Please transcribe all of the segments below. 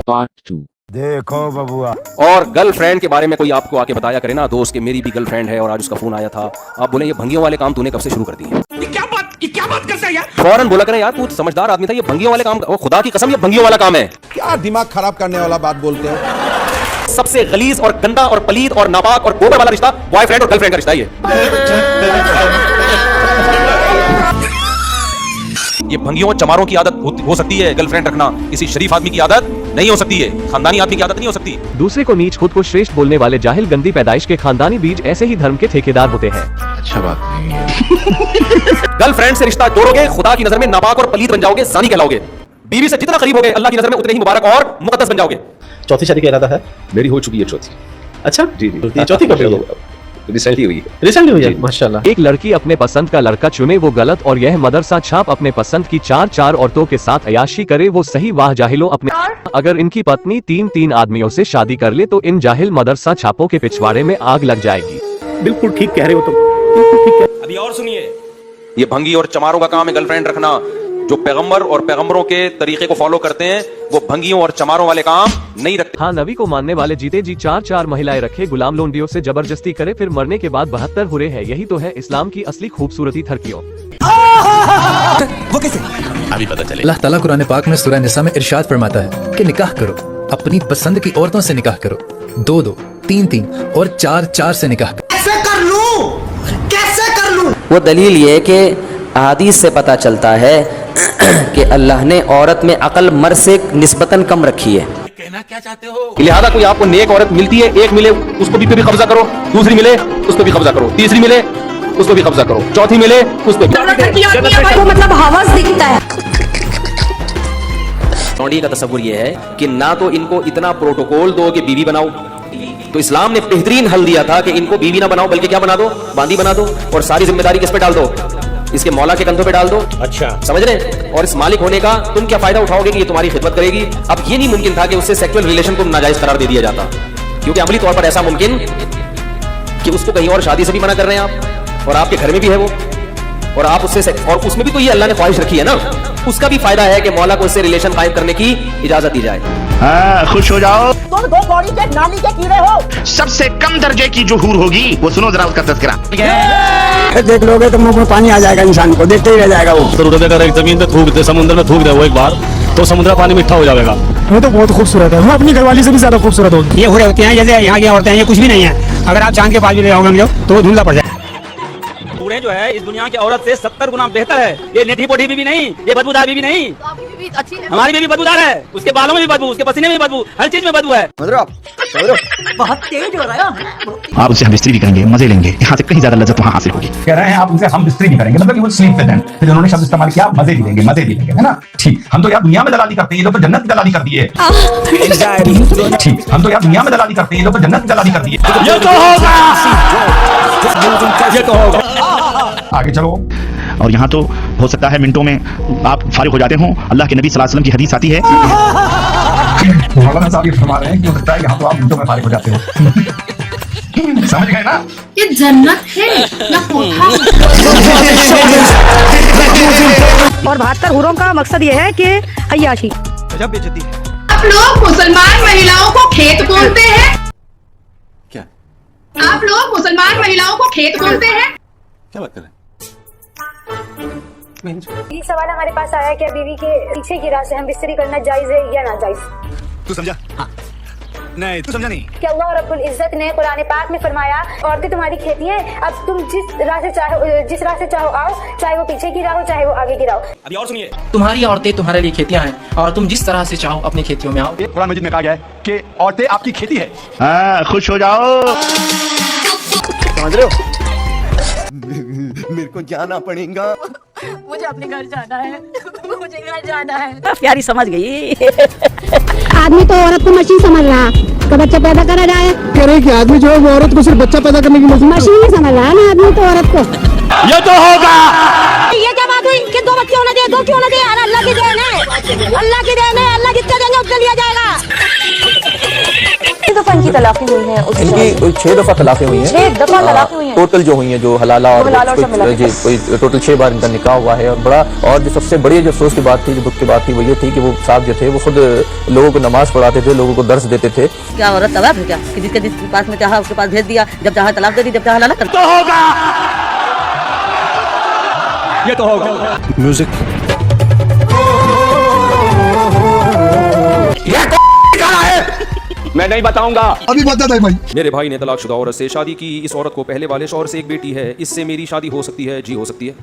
Part 2। देखो बबुआ, और गर्लफ्रेंड के बारे में कोई आपको आके बताया करे ना दोस्त कि मेरी भी गर्लफ्रेंड है और आज उसका फोन आया था, आप बोले ये भंगियों वाले काम तूने कब से शुरू कर दिए? ये क्या बात करता है यार? फौरन बोला करें यार, तू समझदार आदमी था, ये भंगियों वाले काम, ओ खुदा की कसम ये भंगियों वाला काम है। क्या दिमाग खराब करने वाला बात बोलते हो? सबसे गलीज और गंदा और पलीद और नापाक और गोबर वाला रिश्ता बॉयफ्रेंड और गर्लफ्रेंड का रिश्ता ये भंगियों चमारों की आदत हो सकती है गर्लफ्रेंड रखना, किसी शरीफ आदमी की आदत नहीं हो सकती है, खानदानी आदमी की आदत नहीं हो सकती। दूसरे को नीच खुद को श्रेष्ठ बोलने वाले जाहिल गंदी पैदाइश के खानदानी बीज ऐसे ही धर्म के ठेकेदार होते हैं। अच्छा बात नहीं है। गर्लफ्रेंड से रिश्ता जोड़ोगे, खुदा की नजर में नापाक और पलीद बन जाओगे, जानी कहलाओगे। बीवी से जितना करीब होगे अल्लाह की नजर में उतने ही मुबारक और मुकद्दस बन जाओगे। चौथी शादी का इरादा है? मेरी हो चुकी है चौथी। अच्छा जी ये चौथी कब हुई है? रिसेंटली हुई है। रिसेंटली हुई है, माशाल्लाह। एक लड़की अपने पसंद का लड़का चुने वो गलत, और यह मदरसा छाप अपने पसंद की चार औरतों के साथ अयाशी करे वो सही। वाह जाहिलो अपने, अगर इनकी पत्नी तीन आदमियों से शादी कर ले तो इन जाहिल मदरसा छापों के पिछवाड़े में आग लग जाएगी। बिल्कुल ठीक कह रहे हो तुम, बिल्कुल ठीक है। अभी और सुनिए, ये भंगी और चमारों का काम है गर्लफ्रेंड रखना। जो पैगंबर और पैगंबरों के तरीके को फॉलो करते हैं वो भंगियों और चमारों वाले काम नहीं रखते। हाँ, नबी को मानने वाले जीते जी चार महिलाएं रखे, गुलाम लोंडियों से जबरदस्ती करे, फिर मरने के बाद 72 हुरे हैं। यही तो है इस्लाम की असली खूबसूरती थरकियों। वो कैसे? अभी पता चले। अल्लाह ताला कुरान पाक में सूरह निसा में इरशाद फरमाता है कि निकाह करो, अपनी पसंद की औरतों से निकाह करो, 2 3 और 4 से निकाह करो। कैसे कर लूं? वो दलील ये कि हदीस से पता चलता है कि अल्लाह ने औरत में अकल मर्द से निस्बतन कम रखी है। कहना क्या चाहते हो? लिहाजा कोई आपको नेक औरत मिलती है, एक मिले उसको भी पे भी कब्जा करो, दूसरी मिले उस पे भी कब्जा करो, तीसरी मिले उस पे भी कब्जा करो, चौथी मिले उस पे भी। तो मतलब हवस दिखता है। लौंडी का तस्वुर ये है कि ना तो इनको इतना प्रोटोकॉल दो कि बीवी बनाओ, तो इस्लाम ने बेहतरीन हल दिया था कि इनको बीवी ना बनाओ बल्कि क्या बना दो, बांदी बना दो, और सारी जिम्मेदारी किस पे डाल दो, इसके मौला के कंधों पे डाल दो। अच्छा, समझ रहे? और इस मालिक होने का तुम क्या फायदा उठाओगे कि ये तुम्हारी खिदमत करेगी। अब ये नहीं मुमकिन था कि उससे सेक्सुअल रिलेशन को नाजायज करार दे दिया जाता, क्योंकि अमली तौर पर ऐसा मुमकिन कि उसको कहीं और शादी से भी मना कर रहे हैं आप, और आपके घर में भी है वो, और आप उससे, और उसमें भी तो ये अल्लाह ने ख्वाहिश रखी है ना, उसका भी फायदा है कि मौला को उससे रिलेशन कायम करने की इजाजत दी जाए। हाँ, खुश हो जाओ। तुम 2 कौड़ी के नाली के कीड़े हो। सबसे कम दर्जे की जो हूर होगी वो सुनो जरा उसका तज़किरा। देख लोगे तो मुंह में पानी आ जाएगा, इंसान को देखते ही रह जाएगा वो। जरूरत अगर एक जमीन पे थूक दे, समुद्र में थूक दे वो एक बार, तो समुद्र पानी मीठा हो जाएगा। वो तो बहुत खूबसूरत है, वो अपनी घरवाली से भी ज्यादा खूबसूरत होगी। ये हो रहे होते हैं जैसे यहाँ की औरतें हैं, ये कुछ भी नहीं है। अगर आप चांद के पास भी ले आओगे हम लोग तो धुंधला पड़ जाए। पूरे जो है इस दुनिया की औरत से 70 गुना बेहतर है। ये नेठी पोठी बीवी नहीं, ये बदबूदार बीवी नहीं। हमारी बीवी बदबूदार है, उसके बालों में भी बदबू, उसके पसीने में भी बदबू, हर चीज में बदबू है। बहुत तेज हो रहा है। आप उससे हम बिस्तरी भी करेंगे, मजे लेंगे, यहाँ से कहीं ज्यादा लज्जत वहाँ हासिल होगी। कह रहे हैं आप उनसे हम बिस्तरी भी करेंगे, मतलब कि वो स्लीप विद देम। फिर उन्होंने शब्द इस्तेमाल किया मजे भी लेंगे, है ना? ठीक, हम तो यार दुनिया में दलाली करते हैं, ये लोग तो जन्नत की दलाली कर दिए। ठीक, हम तो यार दुनिया में दलाली करते हैं, ये लोग तो जन्नत की दलाली कर दिए। ये तो होगा, ये तो होगा। आगे चलो। और यहाँ तो हो सकता है मिनटों में आप फारिग हो जाते हो। अल्लाह के नबी सल्लल्लाहु अलैहि वसल्लम की हदीस आती है, मौलाना साहब ये फरमा रहे हैं कि हो सकता है यहाँ तो आप मिनटों में फारिग हो जाते हो। समझ गए ना? ये जन्नत है या कोठा? और 72 हुरों का मकसद ये है कि अय्याशी। गजब बेइज्जती है। आप लोग मुसलमान महिलाओं को खेत बोलते हैं क्या? आप लोग मुसलमान महिलाओं को खेत बोलते हैं? क्या बात कर रहे हैं? एक सवाल हमारे पास आया कि बीवी के पीछे की राह से हम बिस्तरी करना जायज है या नाजायज? तू समझा? हाँ। नहीं, तू समझा नहीं? कि अल्लाह रब्बुल इज्जत ने कुरान पाक में फरमाया, औरतें तुम्हारी खेतियां हैं, अब तुम जिस राह से चाहो आओ, चाहे वो पीछे की राह हो चाहे वो आगे की राह हो। अभी और सुनिए, तुम्हारी औरतें तुम्हारे लिए खेतियां हैं, और तुम जिस तरह से चाहो अपनी खेतियों में आओ। कुरान मजीद में कहा गया है कि औरतें आपकी खेती है। हाँ, खुश हो जाओ। समझ रहे हो? मेरे को जाना पड़ेगा, मुझे अपने घर जाना है, मुझे घर जाना है। प्यारी समझ गई। आदमी तो औरत को मशीन समझ रहा है, बच्चा पैदा करा जाए। कह रहे कि आदमी जो है वो औरत को सिर्फ बच्चा पैदा करने की मशीन ही समझ रहा है ना आदमी तो औरत को। ये तो होगा। ये क्या बात हुई? इनके 2 बच्चे होने दे, 2 क्यों ना दे? अल्लाह की देन है, अल्लाह की देन है, अल्लाह जितना देंगे उतना लिया जाएगा। कितनी दफा इनकी तलाक़ें हुई हैं? 6 दफा तलाक़ें हुई हैं। 6 दफा तलाक़ें हुई हैं। टोटल जो हुई है, जो हलाला और कोई टोटल 6 बार इनका निकाह हुआ है। और बड़ा, और जो सबसे बड़ी जो अफसोस की बात थी, जो दुख की बात थी, वो ये थी कि वो साहब जो थे वो खुद लोगों को नमाज पढ़ाते थे, लोगों को दर्स देते थे। क्या औरत तबाह है क्या कि जिसके पास में चाहा उसके पास भेज दिया, जब चाहा तलाक दे दी, जब चाहा हलाला कर दिया। होगा ये तो होगा म्यूजिक। मैं नहीं बताऊंगा, अभी बता दे भाई। मेरे भाई ने तलाकशुदा औरत से शादी की। इस औरत को पहले वाले शौहर से एक बेटी है। इससे मेरी शादी हो सकती है? जी हो सकती है।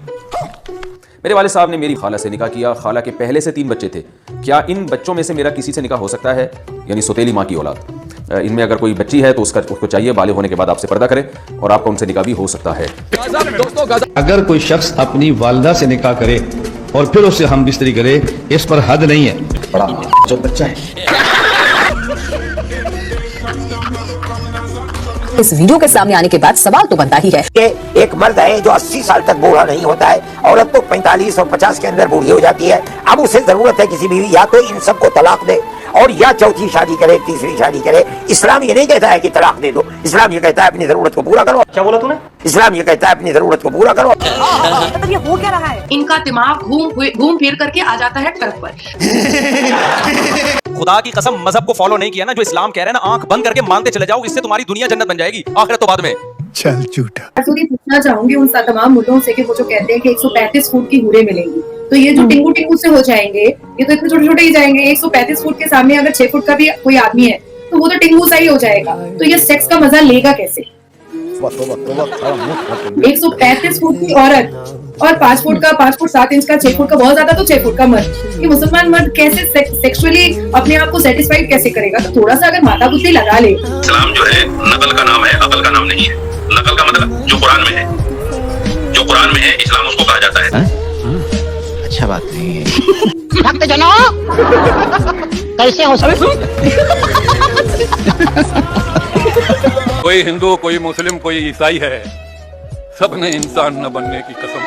मेरे वाले साहब ने मेरी खाला से निकाह किया। खाला के पहले से 3 बच्चे थे। क्या इन बच्चों में से मेरा किसी से निकाह हो सकता है? यानी सौतेली माँ की औलाद। इनमें अगर कोई बच्ची है तो उसको चाहिए बालिग होने के बाद आपसे पर्दा करे, और आपका उनसे निकाह भी हो सकता है। अगर कोई शख्स अपनी वालिदा से निकाह करे और फिर उसे हम बिस्तरी करे, इस पर हद नहीं है। बड़ा जो बच्चा है। इस वीडियो के सामने आने के बाद सवाल तो बनता ही है कि एक मर्द है जो 80 साल तक बूढ़ा नहीं होता है, औरत तो 45 और 50 के अंदर बूढ़ी हो जाती है। अब उसे जरूरत है किसी बीवी, या तो इन सबको तलाक दे और या चौथी शादी करे, तीसरी शादी करे। इस्लाम ये नहीं कहता है कि तलाक दे दो, इस्लाम ये कहता है अपनी जरूरत को पूरा करो। क्या बोला तूने? इस्लाम ये कहता है अपनी जरूरत को पूरा करो। मतलब ये हो क्या रहा है? इनका दिमाग घूम फिर करके आ जाता है ट्रक पर। खुदा की कसम, मजहब को फॉलो नहीं किया ना, जो इस्लाम कह रहे हैं ना, आंख बंद करके मानते चले जाओ, इससे तुम्हारी दुनिया जन्नत बन जाएगी, आखिरत तो बाद में। चल झूठा। पूछना चाहूंगी उन तमाम मुद्दों से कि वो जो कहते हैं कि 135 फुट की हूरें मिलेंगी, तो ये जो टिंगू टिंगू से हो जाएंगे, ये तो इतने छोटे छोटे ही जाएंगे। 135 फुट के सामने अगर 6 फुट का भी कोई आदमी है तो वो तो टिंगू सा ही हो जाएगा। तो ये सेक्स का मजा लेगा कैसे? 135 फुट की औरत और 5 फुट 7 इंच का, 6 फुट का बहुत ज्यादा तो 6 फुट का मर्द, ये मुसलमान मर्द कैसे सेक्सुअली अपने आप को सेटिस्फाइड कैसे करेगा? तो थोड़ा सा अगर माथा बुद्धि लगा ले। इस्लाम जो है नकल का नाम है, अकल का नाम नहीं है। नकल का मतलब जो कुरान में है, जो कुरान में है, इस्लाम उसको कहा जाता है। अच्छा बात नहीं है। भक्त जनो कैसे हो सकते? कोई हिंदू, कोई मुस्लिम, कोई ईसाई है, सबने इंसान न बनने की कसम।